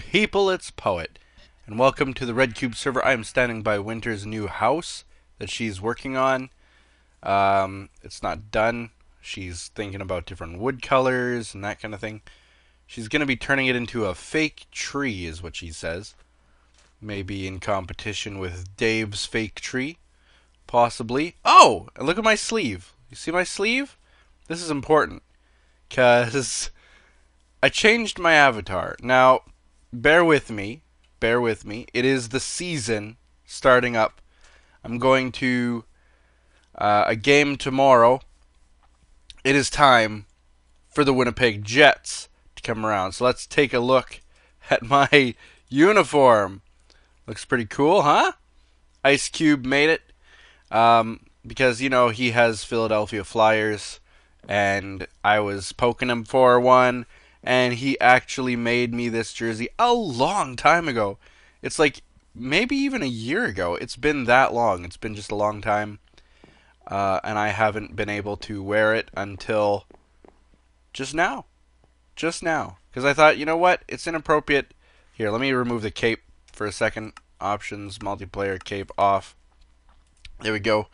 people, it's Poet, and welcome to the RedCubed Server. I am standing by Winter's new house that she's working on. It's not done. She's thinking about different wood colors and that kind of thing. She's going to be turning it into a fake tree, is what she says. Maybe in competition with Dave's fake tree. Possibly. Oh! And look at my sleeve. You see my sleeve? This is important. Because I changed my avatar. Now, bear with me. Bear with me. It is the season starting up. I'm going to a game tomorrow. It is time for the Winnipeg Jets to come around. So let's take a look at my uniform. Looks pretty cool, huh? Ice Cube made it. Because, you know, he has Philadelphia Flyers. And I was poking him for one. And he actually made me this jersey a long time ago. It's like maybe even a year ago. It's been that long. It's been just a long time. And I haven't been able to wear it until just now. Just now. Because I thought, you know what? It's inappropriate. Here, let me remove the cape for a second. Options, multiplayer, cape off. There we go.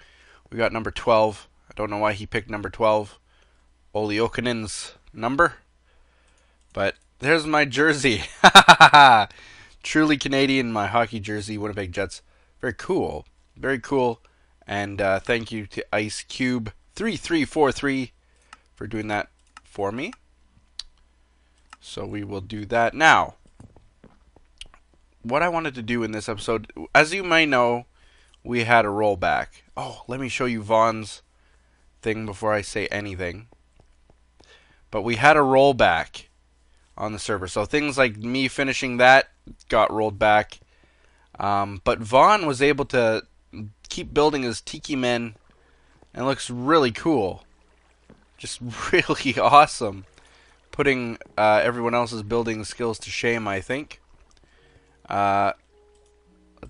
We got number 12. I don't know why he picked number 12. Olli Okanen's number. But there's my jersey. Truly Canadian, my hockey jersey, Winnipeg Jets. Very cool. Very cool. And thank you to Ice Cube 3343 for doing that for me. So we will do that now. What I wanted to do in this episode, as you may know, we had a rollback. Oh, let me show you Vaughn's thing before I say anything. But we had a rollback on the server. So things like me finishing that got rolled back. But Vaughn was able to keep building his Tiki Men, and it looks really cool. Just really awesome. Putting everyone else's building skills to shame, I think. Let's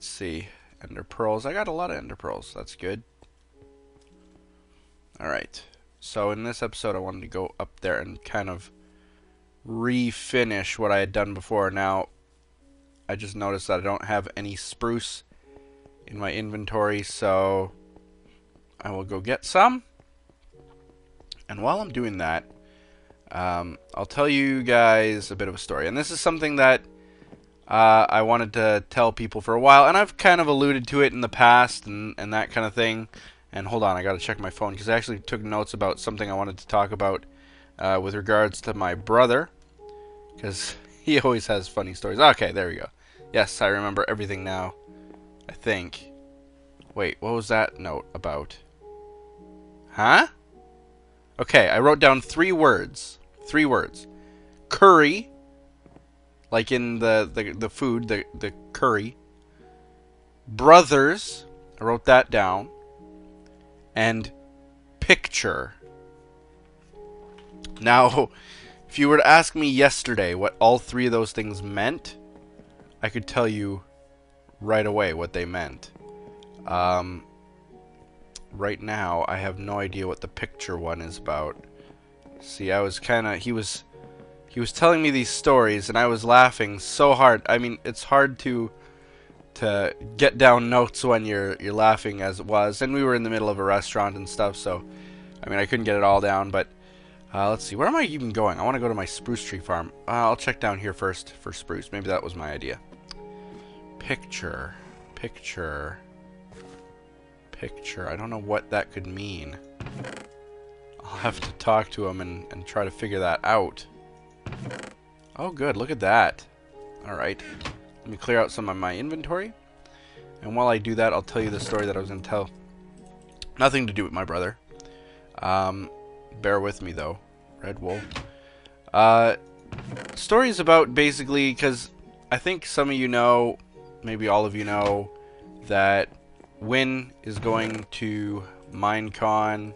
see. Ender Pearls. I got a lot of Ender Pearls. That's good. Alright. So in this episode I wanted to go up there and kind of refinish what I had done before. Now, I just noticed that I don't have any spruce in my inventory, so I will go get some. And while I'm doing that, I'll tell you guys a bit of a story. And this is something that I wanted to tell people for a while, and I've kind of alluded to it in the past and that kind of thing. And hold on, I gotta check my phone, because I actually took notes about something I wanted to talk about with regards to my brother, because he always has funny stories. Okay, there we go. Yes, I remember everything now, I think. Wait, what was that note about? Huh? Okay, I wrote down 3 words. 3 words. Curry, like in the food, the curry. Brothers, I wrote that down. And picture. Now, if you were to ask me yesterday what all 3 of those things meant, I could tell you right away what they meant. Right now, I have no idea what the picture one is about. See, I was kind of... He was telling me these stories, and I was laughing so hard. I mean, it's hard to get down notes when you're laughing as it was, and we were in the middle of a restaurant and stuff, so I mean I couldn't get it all down. But let's see, where am I even going? I want to go to my spruce tree farm. I'll check down here first for spruce. Maybe that was my idea. Picture. I don't know what that could mean. I'll have to talk to him and try to figure that out. Oh good, look at that. Alright. Let me clear out some of my inventory. And while I do that, I'll tell you the story that I was going to tell. Nothing to do with my brother. Bear with me, though. Red wool. Story is about basically, because I think some of you know, maybe all of you know, that Win is going to Minecon.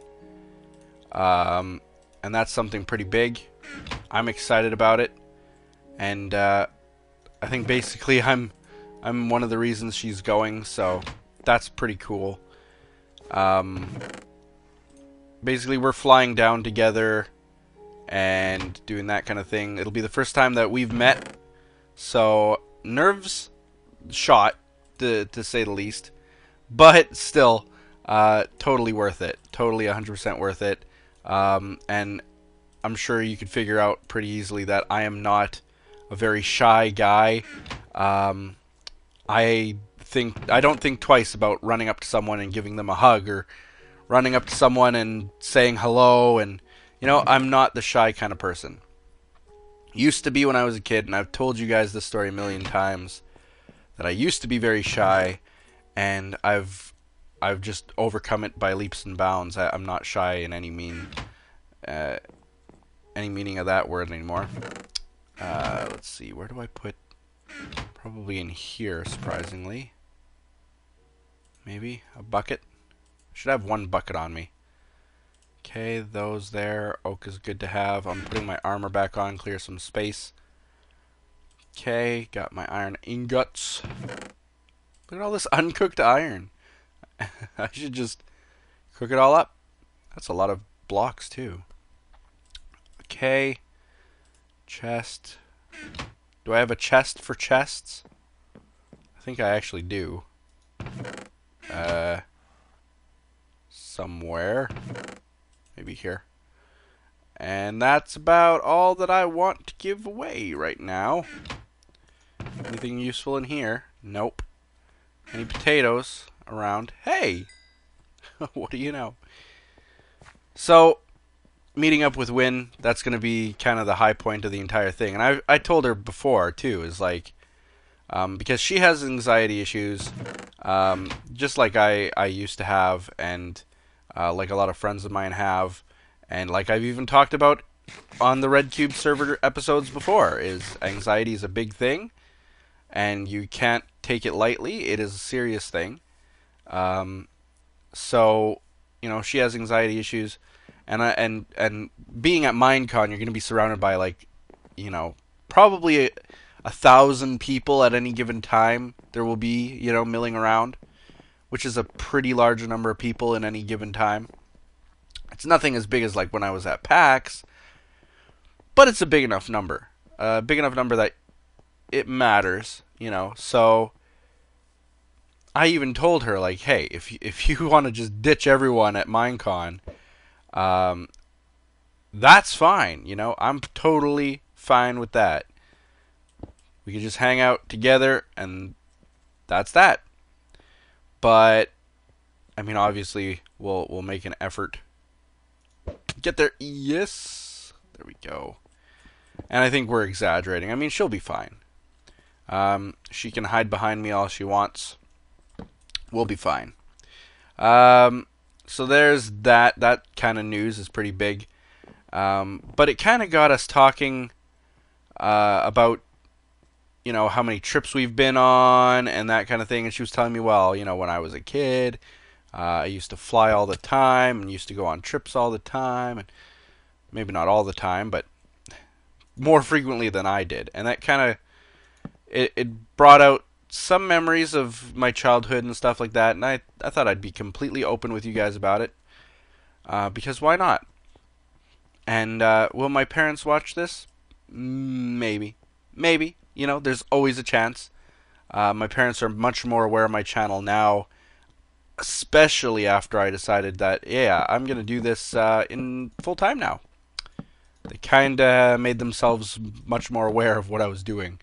And that's something pretty big. I'm excited about it. And, I think basically I'm one of the reasons she's going, so that's pretty cool. Basically we're flying down together and doing that kind of thing. It'll be the first time that we've met So nerves shot, to say the least, but still, totally worth it. Totally 100% worth it. And I'm sure you could figure out pretty easily that I am not a very shy guy. I don't think twice about running up to someone and giving them a hug, or running up to someone and saying hello. And I'm not the shy kind of person. Used to be when I was a kid, and I've told you guys this story a million times, that I used to be very shy, and I've just overcome it by leaps and bounds. I'm not shy in any meaning of that word anymore. Let's see, where do I put? Probably in here, surprisingly. Maybe a bucket. Should have one bucket on me. Okay, those there. Oak is good to have. I'm putting my armor back on, clear some space. Okay, got my iron ingots. Look at all this uncooked iron. I should just cook it all up. That's a lot of blocks too. Okay. Chest. Do I have a chest for chests? I think I actually do. Somewhere. Maybe here. And that's about all that I want to give away right now. Anything useful in here? Nope. Any potatoes around? Hey! What do you know? So, meeting up with Win, that's going to be kind of the high point of the entire thing. And I told her before, too, is like, because she has anxiety issues, just like I used to have, and like a lot of friends of mine have, and like I've even talked about on the RedCubed server episodes before, is anxiety is a big thing, and you can't take it lightly. It is a serious thing. So, she has anxiety issues, and being at Minecon, you're going to be surrounded by like, probably 1,000 people at any given time. There will be, milling around, which is a pretty large number of people in any given time. It's nothing as big as like when I was at PAX, but it's a big enough number. Big enough number that it matters, So I even told her, like, hey, if you want to just ditch everyone at Minecon, that's fine, I'm totally fine with that. We could just hang out together, and that's that. But I mean, obviously, we'll make an effort to get there. Yes, there we go. And I think we're exaggerating. I mean, she'll be fine. She can hide behind me all she wants. We'll be fine. So there's that. That kind of news is pretty big. But it kind of got us talking about, how many trips we've been on and that kind of thing. And she was telling me, well, when I was a kid, I used to fly all the time and used to go on trips all the time. And maybe not all the time, but more frequently than I did. And that kind of, it brought out some memories of my childhood and stuff like that. And I thought I'd be completely open with you guys about it. Because why not? And will my parents watch this? Maybe. Maybe. There's always a chance. My parents are much more aware of my channel now, especially after I decided that, yeah, I'm going to do this in full time now. They kind of made themselves much more aware of what I was doing,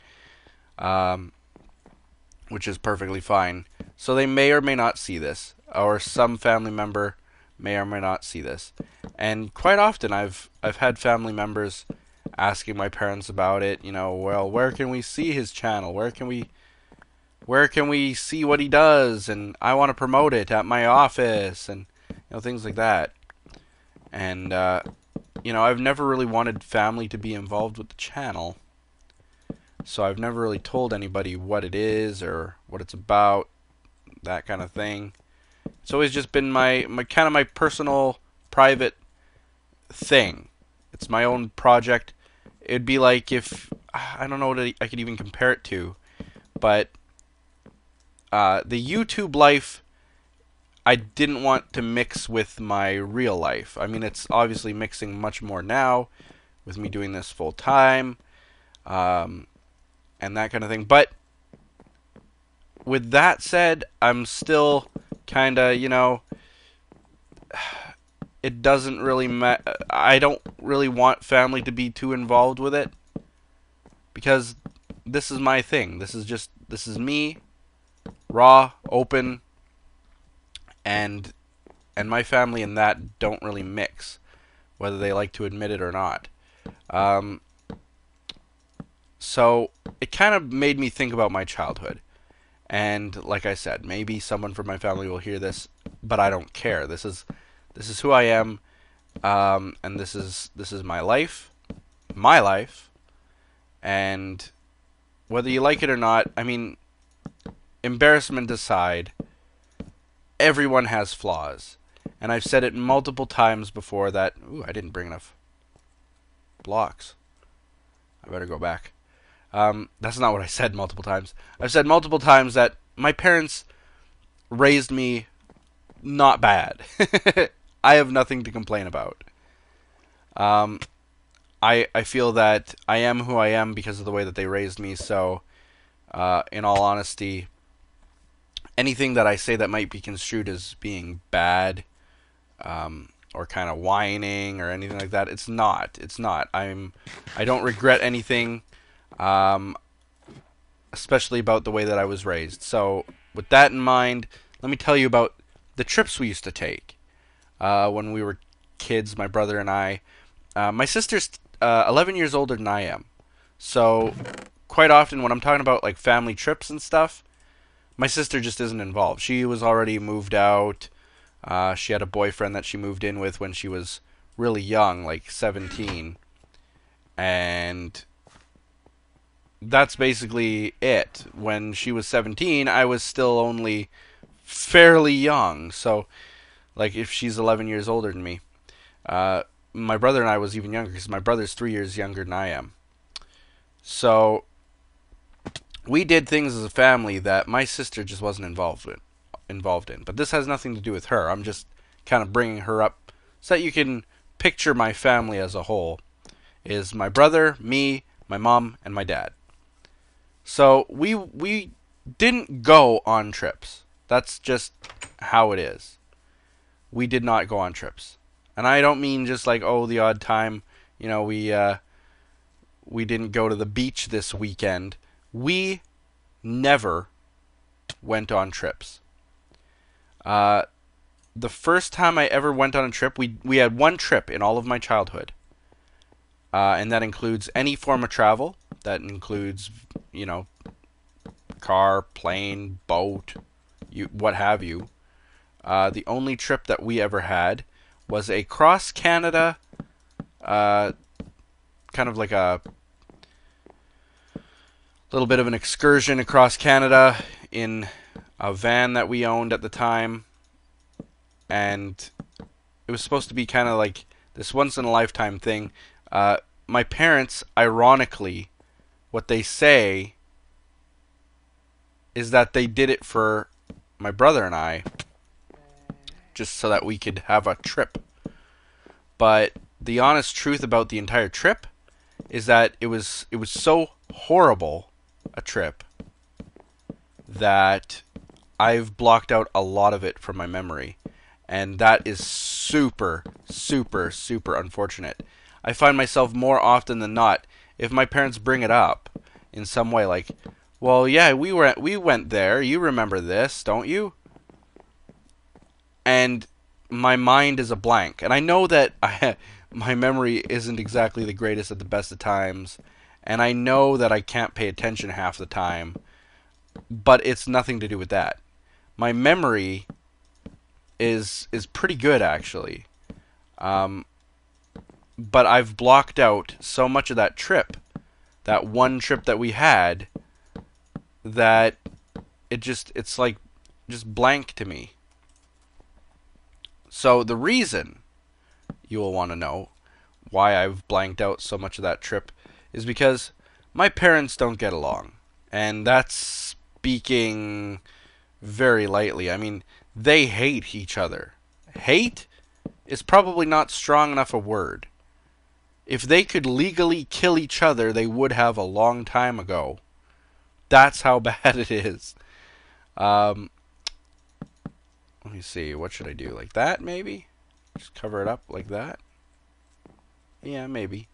which is perfectly fine. So they may or may not see this, or some family member may or may not see this. And quite often I've had family members asking my parents about it, well, where can we see his channel? Where can we see what he does? And I want to promote it at my office, and things like that. And I've never really wanted family to be involved with the channel. So I've never really told anybody what it is or what it's about, that kind of thing. It's always just been my kind of my personal, private thing. It's my own project. It'd be like if, I don't know what I could even compare it to, but the YouTube life, I didn't want to mix with my real life. I mean, it's obviously mixing much more now with me doing this full time. And and that kind of thing. But with that said, I'm still kind of, it doesn't really I don't really want family to be too involved with it, because this is my thing. This is me, raw, open, and my family and that don't really mix, whether they like to admit it or not. So it kind of made me think about my childhood. And like I said, maybe someone from my family will hear this, but I don't care. This is who I am, and this is my life, and whether you like it or not, I mean, embarrassment aside, everyone has flaws. And I've said it multiple times before that, ooh, I didn't bring enough blocks. I better go back. That's not what I said multiple times. I've said multiple times that my parents raised me not bad. I have nothing to complain about. I feel that I am who I am because of the way that they raised me. So, in all honesty, anything that I say that might be construed as being bad, or kind of whining or anything like that, it's not. It's not. I don't regret anything, especially about the way that I was raised. So, with that in mind, let me tell you about the trips we used to take when we were kids, my brother and I. My sister's 11 years older than I am. So, quite often when I'm talking about like family trips and stuff, my sister just isn't involved. She was already moved out. She had a boyfriend that she moved in with when she was really young, like 17. And that's basically it. When she was 17, I was still only fairly young. So, like, if she's 11 years older than me. My brother and I was even younger, because my brother's 3 years younger than I am. So, we did things as a family that my sister just wasn't involved in. But this has nothing to do with her. I'm just kind of bringing her up so that you can picture my family as a whole. Is my brother, me, my mom, and my dad. So we didn't go on trips. That's just how it is. We did not go on trips. And I don't mean just like, oh, the odd time, we didn't go to the beach this weekend. We never went on trips. The first time I ever went on a trip, we had one trip in all of my childhood. And that includes any form of travel. That includes, car, plane, boat, what have you. The only trip that we ever had was a cross-Canada, kind of like a little bit of an excursion across Canada in a van that we owned at the time. And it was supposed to be kind of like this once-in-a-lifetime thing. My parents, ironically, what they say is that they did it for my brother and I, just so that we could have a trip. But the honest truth about the entire trip is that it was so horrible a trip that I've blocked out a lot of it from my memory. And that is super, super, super unfortunate. I find myself more often than not, if my parents bring it up in some way, like, well, yeah, we went there, you remember this, don't you? And my mind is a blank. And I know that my memory isn't exactly the greatest at the best of times, and I know that I can't pay attention half the time, but it's nothing to do with that. My memory is pretty good, actually. But I've blocked out so much of that trip, that one trip that we had, that it's like just blank to me. So the reason you will want to know why I've blanked out so much of that trip is because my parents don't get along. And that's speaking very lightly. I mean, they hate each other. Hate is probably not strong enough a word. If they could legally kill each other, they would have a long time ago. That's how bad it is. Um, Let me see. What should I do? Like that, maybe? Just cover it up like that? Yeah, maybe.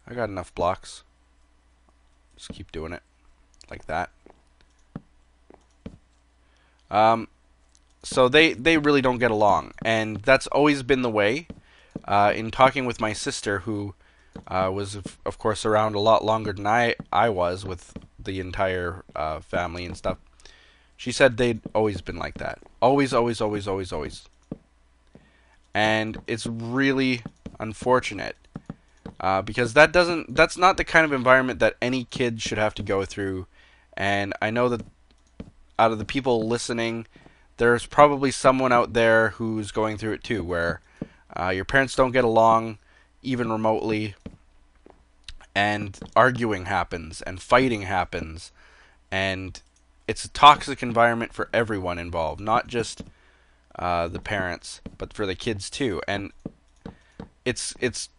I got enough blocks. Just keep doing it. Like that. So they really don't get along. And that's always been the way. In talking with my sister, who was, of course, around a lot longer than I was with the entire family and stuff, she said they'd always been like that. Always, always, always, always, always. And it's really unfortunate. Because that's not the kind of environment that any kid should have to go through. And I know that out of the people listening, there's probably someone out there who's going through it too, where your parents don't get along, even remotely, and arguing happens, and fighting happens, and it's a toxic environment for everyone involved, not just the parents, but for the kids too. And it's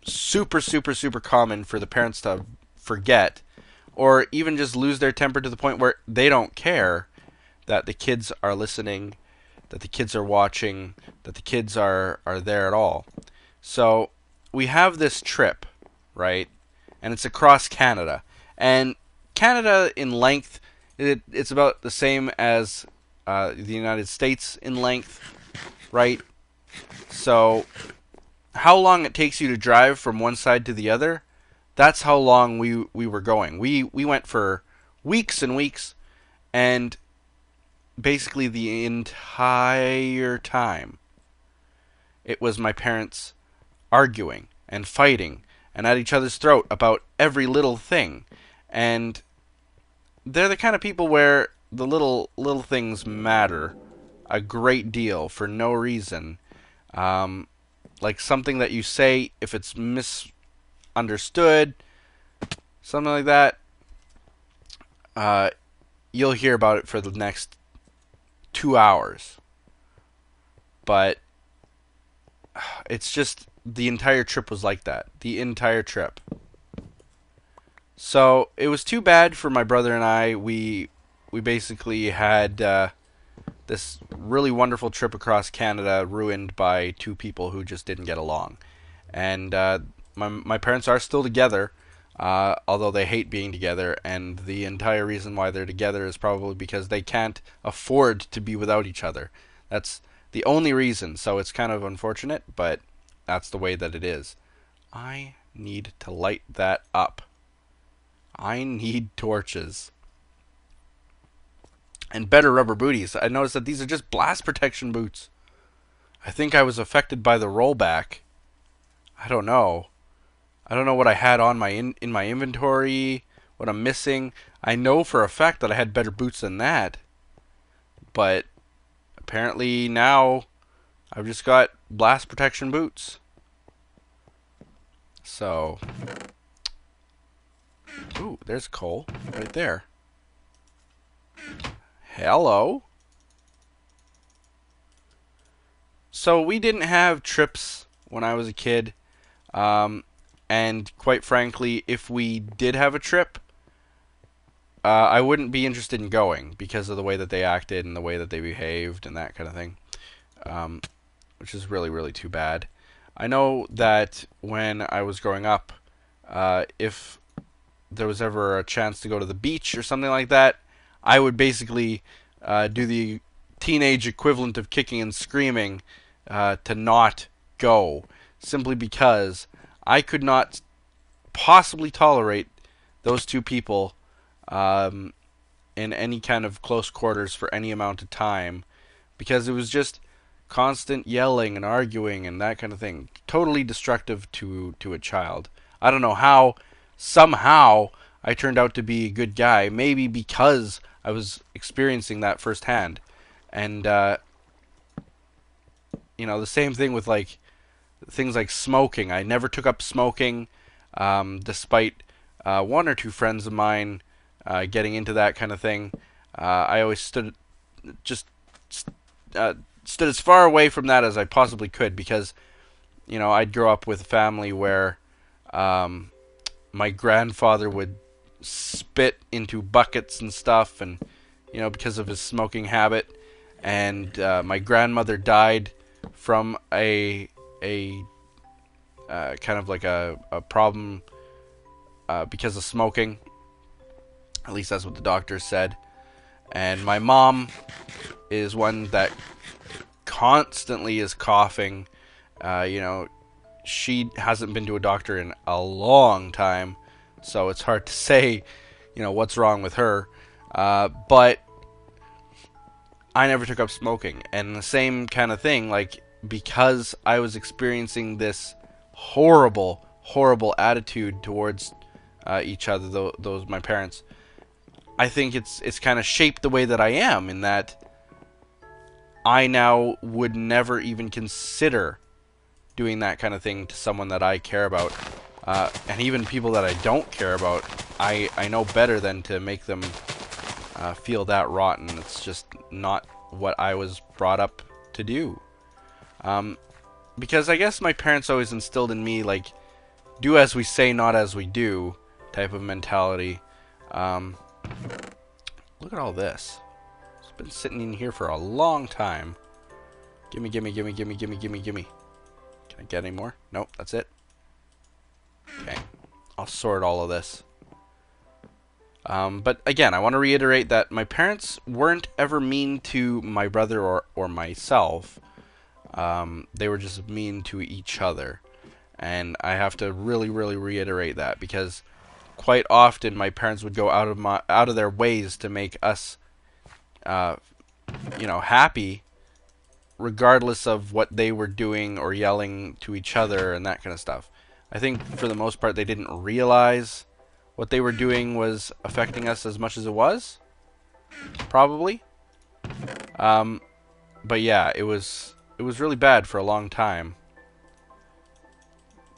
super, super, super common for the parents to forget, or even just lose their temper to the point where they don't care that the kids are listening, that the kids are watching, that the kids are there at all. So we have this trip, right? And it's across Canada. And Canada in length, it's about the same as the United States in length, right? So how long it takes you to drive from one side to the other, that's how long we were going. We went for weeks and weeks, and basically the entire time it was my parents arguing and fighting and at each other's throat about every little thing. And they're the kind of people where the little things matter a great deal for no reason. Like something that you say, if it's misunderstood, something like that, you'll hear about it for the next 2 hours. But it's just, the entire trip was like that. The entire trip. So it was too bad for my brother and I. We basically had this really wonderful trip across Canada ruined by two people who just didn't get along. And my parents are still together, although they hate being together. And the entire reason why they're together is probably because they can't afford to be without each other. That's the only reason. So it's kind of unfortunate, but that's the way that it is. I need to light that up. I need torches. And better rubber booties. I noticed that these are just blast protection boots. I think I was affected by the rollback. I don't know. I don't know what I had on my in my inventory, what I'm missing. I know for a fact that I had better boots than that. But apparently now I've just got blast protection boots. So, ooh, there's coal right there. Hello. So we didn't have trips when I was a kid. And quite frankly, if we did have a trip, I wouldn't be interested in going because of the way that they acted and the way that they behaved and that kind of thing. Which is really, really too bad. I know that when I was growing up, if there was ever a chance to go to the beach or something like that, I would basically do the teenage equivalent of kicking and screaming to not go, simply because I could not possibly tolerate those two people in any kind of close quarters for any amount of time, because it was just constant yelling and arguing and that kind of thing. Totally destructive to a child. I don't know how, somehow, I turned out to be a good guy. Maybe because I was experiencing that firsthand. And, you know, the same thing with, like, things like smoking. I never took up smoking, despite one or two friends of mine getting into that kind of thing. I always stood as far away from that as I possibly could, because, I'd grow up with a family where my grandfather would spit into buckets and stuff, and because of his smoking habit. And my grandmother died from a kind of like a problem because of smoking. At least that's what the doctor said. And my mom is one that constantly is coughing. She hasn't been to a doctor in a long time, so it's hard to say, what's wrong with her. But I never took up smoking, and the same kind of thing, like, because I was experiencing this horrible, horrible attitude towards each other, those my parents. I think it's kind of shaped the way that I am, in that I now would never even consider doing that kind of thing to someone that I care about. And even people that I don't care about, I know better than to make them feel that rotten. It's just not what I was brought up to do. Because I guess my parents always instilled in me, like, do as we say, not as we do type of mentality. Look at all this. It's been sitting in here for a long time. Gimme, gimme, gimme, gimme, gimme, gimme, gimme. Can I get any more? Nope, that's it. Okay, I'll sort all of this. But again, I want to reiterate that my parents weren't ever mean to my brother or myself. They were just mean to each other. And I have to really, really reiterate that, because quite often my parents would go out of their ways to make us, happy, regardless of what they were doing or yelling to each other and that kind of stuff. I think for the most part they didn't realize what they were doing was affecting us as much as it was. Probably. But yeah, it was really bad for a long time.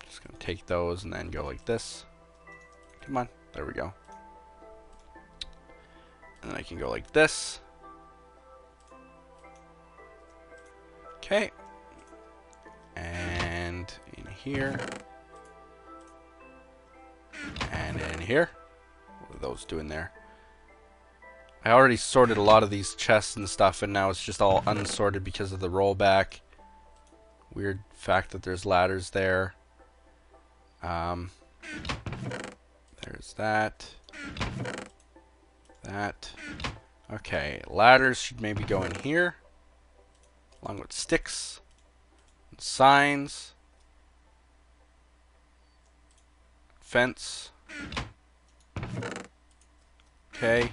Just gonna take those and then go like this. Come on, there we go. And I can go like this. Okay. And in here. And in here. What are those doing there? I already sorted a lot of these chests and stuff, and now it's just all unsorted because of the rollback. Weird fact that there's ladders there. There's that. That. Okay, ladders should maybe go in here, along with sticks and signs. Fence. Okay.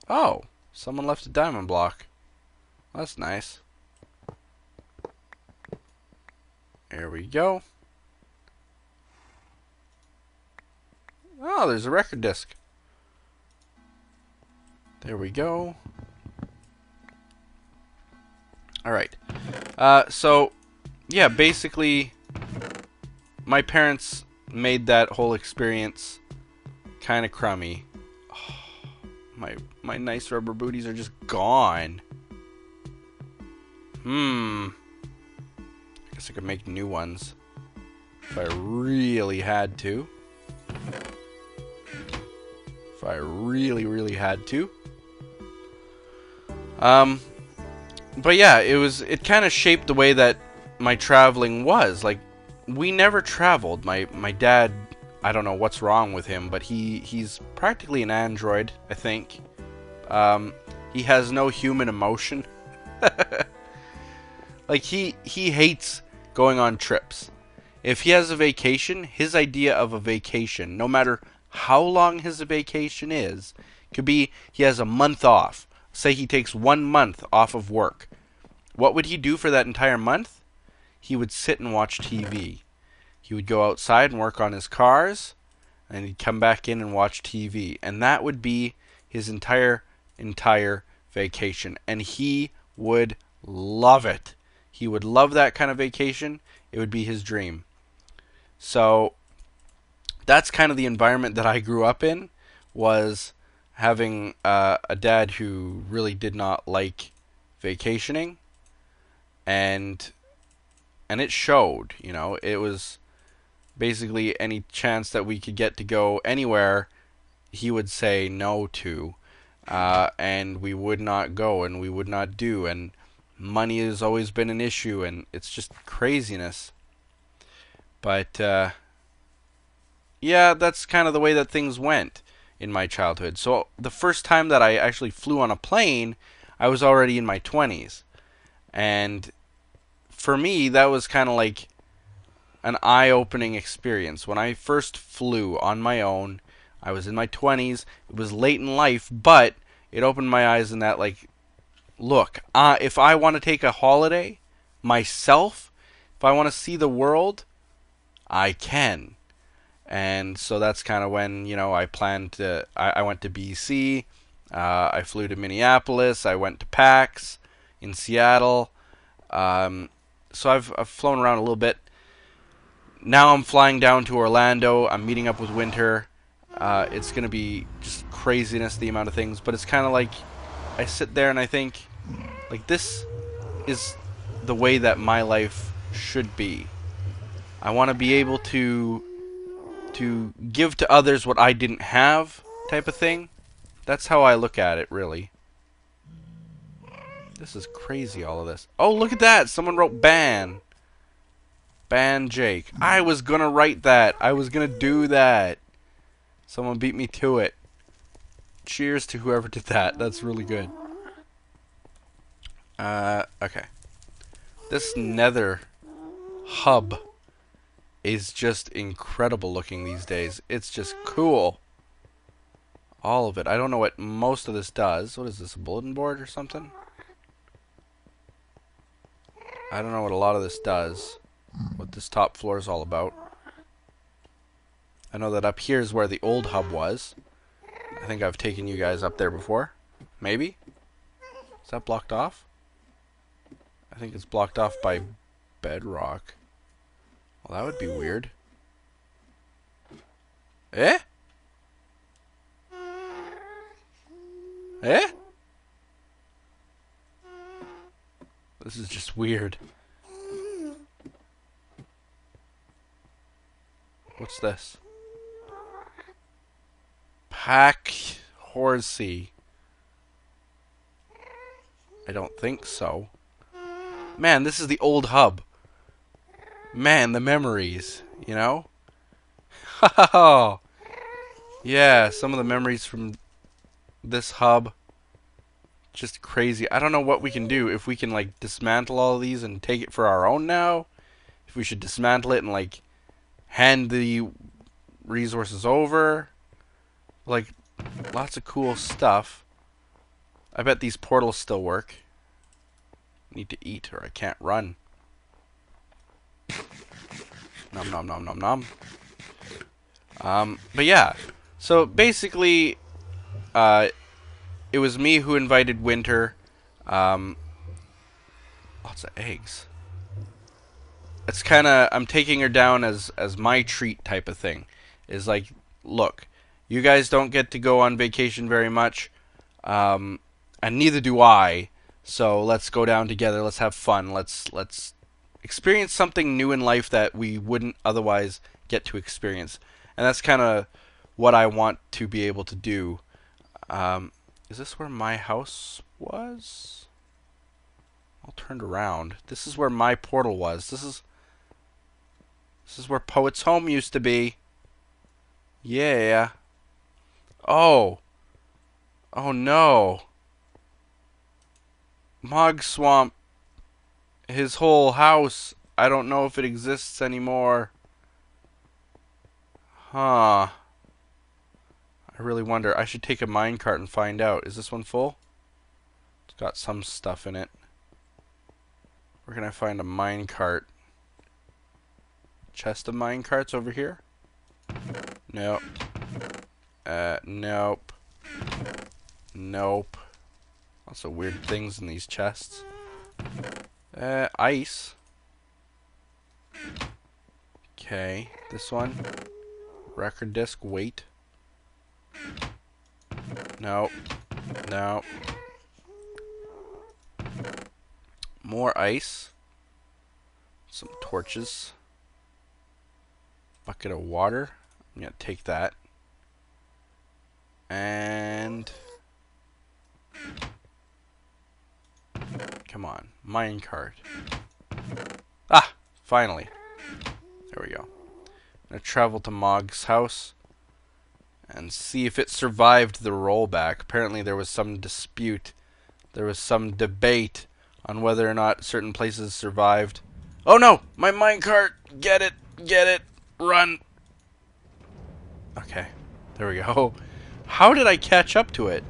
Oh, someone left a diamond block. That's nice. There we go. Oh, there's a record disc. There we go. Alright. So, yeah, basically, my parents made that whole experience kind of crummy. Oh, my nice rubber booties are just gone. I guess I could make new ones if I really had to. If I really, really had to. But yeah, it kind of shaped the way that my traveling was. Like, we never traveled. My dad, I don't know what's wrong with him, but he's practically an android, I think. He has no human emotion. Like, he hates going on trips. If he has a vacation, his idea of a vacation, no matter how long his vacation is, could be he has a month off. Say he takes 1 month off of work. What would he do for that entire month? He would sit and watch TV. He would go outside and work on his cars, and he'd come back in and watch TV. And that would be his entire vacation. And he would love it. He would love that kind of vacation. It would be his dream. So that's kind of the environment that I grew up in, was having a dad who really did not like vacationing, and it showed. It was basically any chance that we could get to go anywhere, he would say no to, and we would not go and we would not do, and money has always been an issue, and it's just craziness. But yeah, that's kind of the way that things went in my childhood. So the first time that I actually flew on a plane, I was already in my 20s. And for me, that was kind of like an eye-opening experience. When I first flew on my own, I was in my 20s. It was late in life, but it opened my eyes in that, like, look, if I want to take a holiday myself, if I want to see the world, I can. And so that's kind of when, you know, I planned to, I went to BC, I flew to Minneapolis, I went to PAX in Seattle. So I've flown around a little bit. Now I'm flying down to Orlando. I'm meeting up with Winter. It's going to be just craziness, the amount of things. But it's kind of like, I sit there and I think, like, this is the way that my life should be. I want to be able to give to others what I didn't have, type of thing. That's how I look at it, really. This is crazy, all of this. Oh, look at that! Someone wrote ban. Ban Jake. I was gonna write that. I was gonna do that. Someone beat me to it. Cheers to whoever did that. That's really good. Okay. This nether hub is just incredible looking these days. It's just cool. All of it. I don't know what most of this does. What is this, a bulletin board or something? I don't know what a lot of this does. What this top floor is all about. I know that up here is where the old hub was. I think I've taken you guys up there before. Maybe? Is that blocked off? I think it's blocked off by bedrock. Well, that would be weird. Eh? Eh? This is just weird. What's this? Pack horsey. I don't think so. Man, this is the old hub. Man, the memories, you know? Yeah, some of the memories from this hub. Just crazy. I don't know what we can do. If we can, like, dismantle all of these and take it for our own now. If we should dismantle it and, like, hand the resources over. Like, lots of cool stuff. I bet these portals still work. Need to eat or I can't run. Nom nom nom nom nom. But yeah. So basically, it was me who invited Winter. Lots of eggs. It's kind of, I'm taking her down as my treat type of thing. Is like, look, you guys don't get to go on vacation very much, and neither do I. So let's go down together. Let's have fun. Let's experience something new in life that we wouldn't otherwise get to experience. And that's kind of what I want to be able to do. Is this where my house was? All turned around. This is where my portal was. This is where Poet's home used to be. Yeah. Oh. Oh no. Mog Swamp. His whole house. I don't know if it exists anymore. Huh. I really wonder. I should take a minecart and find out. Is this one full? It's got some stuff in it. Where can I find a minecart? Chest of minecarts over here? Nope. Nope. Nope. Lots of weird things in these chests. Ice. Okay. This one. Record disc. Weight. Nope. Nope. More ice. Some torches. bucket of water. I'm going to take that. And come on, minecart. Ah, finally. There we go. I'm going to travel to Mog's house and see if it survived the rollback. Apparently there was some dispute. There was some debate on whether or not certain places survived. Oh no! My minecart! Get it! Get it! Run! Okay. There we go. How did I catch up to it?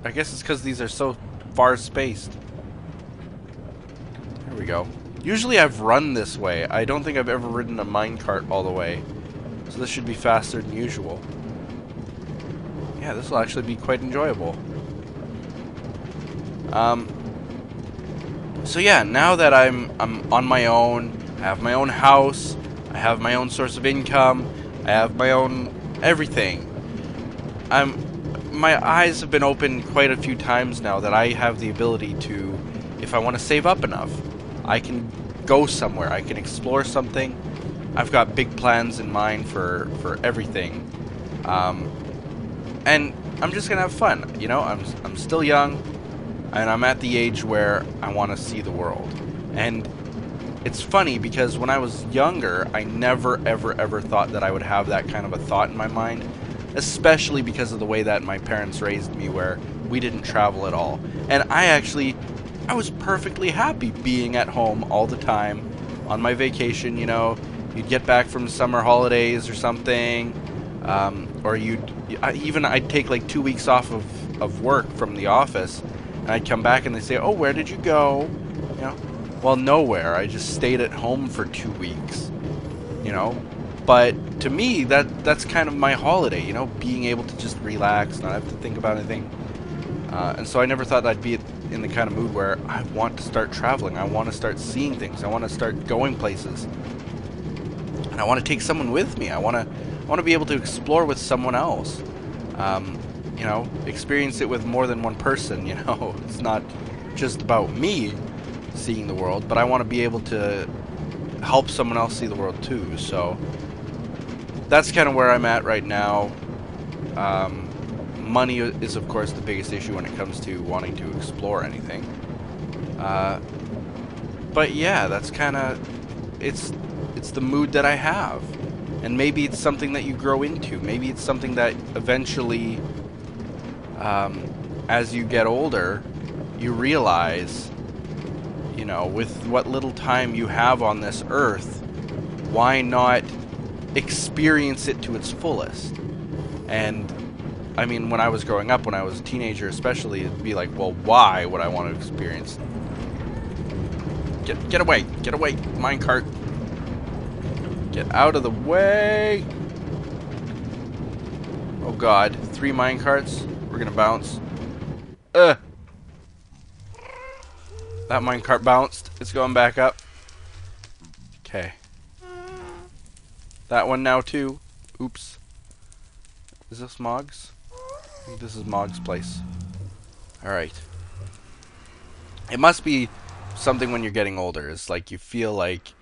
I guess it's because these are so far spaced. There we go. Usually I've run this way. I don't think I've ever ridden a minecart all the way. So this should be faster than usual. Yeah, this will actually be quite enjoyable. So yeah, now that I'm on my own, I have my own house, I have my own source of income, I have my own everything. My eyes have been opened quite a few times now that I have the ability to, if I want to save up enough, I can go somewhere, I can explore something. I've got big plans in mind for everything. And I'm just gonna have fun, you know. I'm still young, and I'm at the age where I want to see the world. And it's funny because when I was younger, I never ever thought that I would have that kind of a thought in my mind, especially because of the way that my parents raised me, where we didn't travel at all. And I was perfectly happy being at home all the time on my vacation. You know, you'd get back from summer holidays or something, or I'd take like 2 weeks off of work from the office, and I'd come back and they'd say, "Oh, where did you go?" You know, well, nowhere. I just stayed at home for 2 weeks. You know, but to me, that's kind of my holiday. You know, being able to just relax, not have to think about anything. And so I never thought I'd be in the kind of mood where I want to start traveling. I want to start seeing things. I want to start going places. And I want to take someone with me. I want to be able to explore with someone else. You know, experience it with more than one person. You know, it's not just about me seeing the world, but I want to be able to help someone else see the world too. So that's kind of where I'm at right now. Money is, of course, the biggest issue when it comes to wanting to explore anything. But yeah, that's kind of it's the mood that I have. And maybe it's something that you grow into. Maybe it's something that eventually, as you get older, you realize, you know, with what little time you have on this earth, why not experience it to its fullest? And, I mean, when I was growing up, when I was a teenager especially, it'd be like, well, why would I want to experience? Get away! Get away! Minecart! Get out of the way! Oh god, 3 minecarts. We're gonna bounce. That minecart bounced. It's going back up. Okay. That one now too. Oops. Is this Mog's? I think this is Mog's place. Alright. It must be something when you're getting older. It's like you feel like,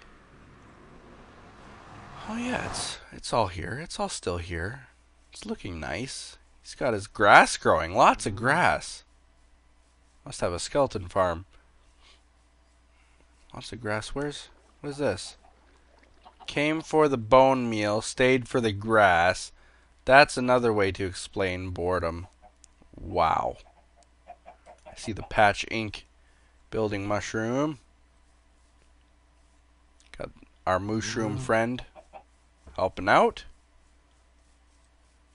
oh yeah, it's all here. It's all still here. It's looking nice. He's got his grass growing. Lots of grass. Must have a skeleton farm. Lots of grass. What is this? Came for the bone meal, stayed for the grass. That's another way to explain boredom. Wow. I see the patch ink building mushroom. Got our mushroom friend helping out.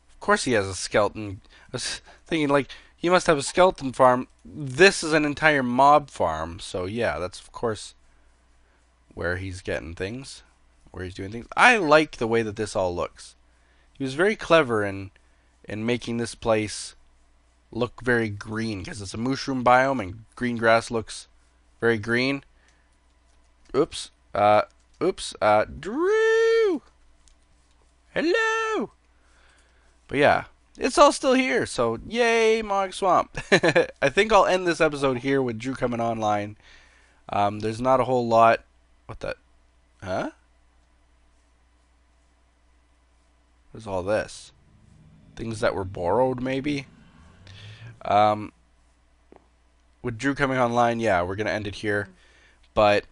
Of course he has a skeleton. I was thinking, like, he must have a skeleton farm. This is an entire mob farm. So yeah, that's of course where he's getting things, where he's doing things. I like the way that this all looks. He was very clever in making this place look very green, because it's a mushroom biome and green grass looks very green. Oops. Drew! Hello! But yeah, it's all still here, so yay, Mog Swamp. I think I'll end this episode here with Drew coming online. There's not a whole lot. What the? Huh? What is all this? Things that were borrowed, maybe? With Drew coming online, yeah, we're going to end it here. But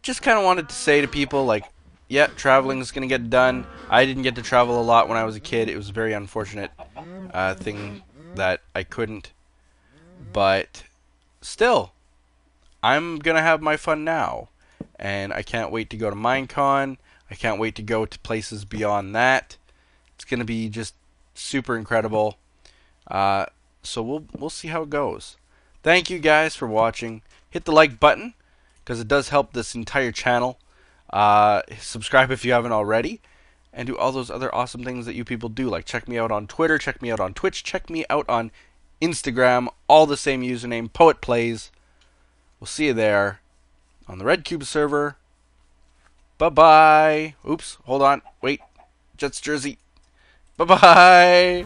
just kind of wanted to say to people, like, yeah, traveling is going to get done. I didn't get to travel a lot when I was a kid. It was a very unfortunate thing that I couldn't. But still, I'm going to have my fun now. And I can't wait to go to Minecon. I can't wait to go to places beyond that. It's going to be just super incredible. So we'll see how it goes. Thank you guys for watching. Hit the like button, because it does help this entire channel. Subscribe if you haven't already. And do all those other awesome things that you people do. Like check me out on Twitter, check me out on Twitch, check me out on Instagram. All the same username, PoetPlays. We'll see you there on the RedCubed server. Bye-bye. Oops, hold on. Wait. Jets jersey. Bye-bye.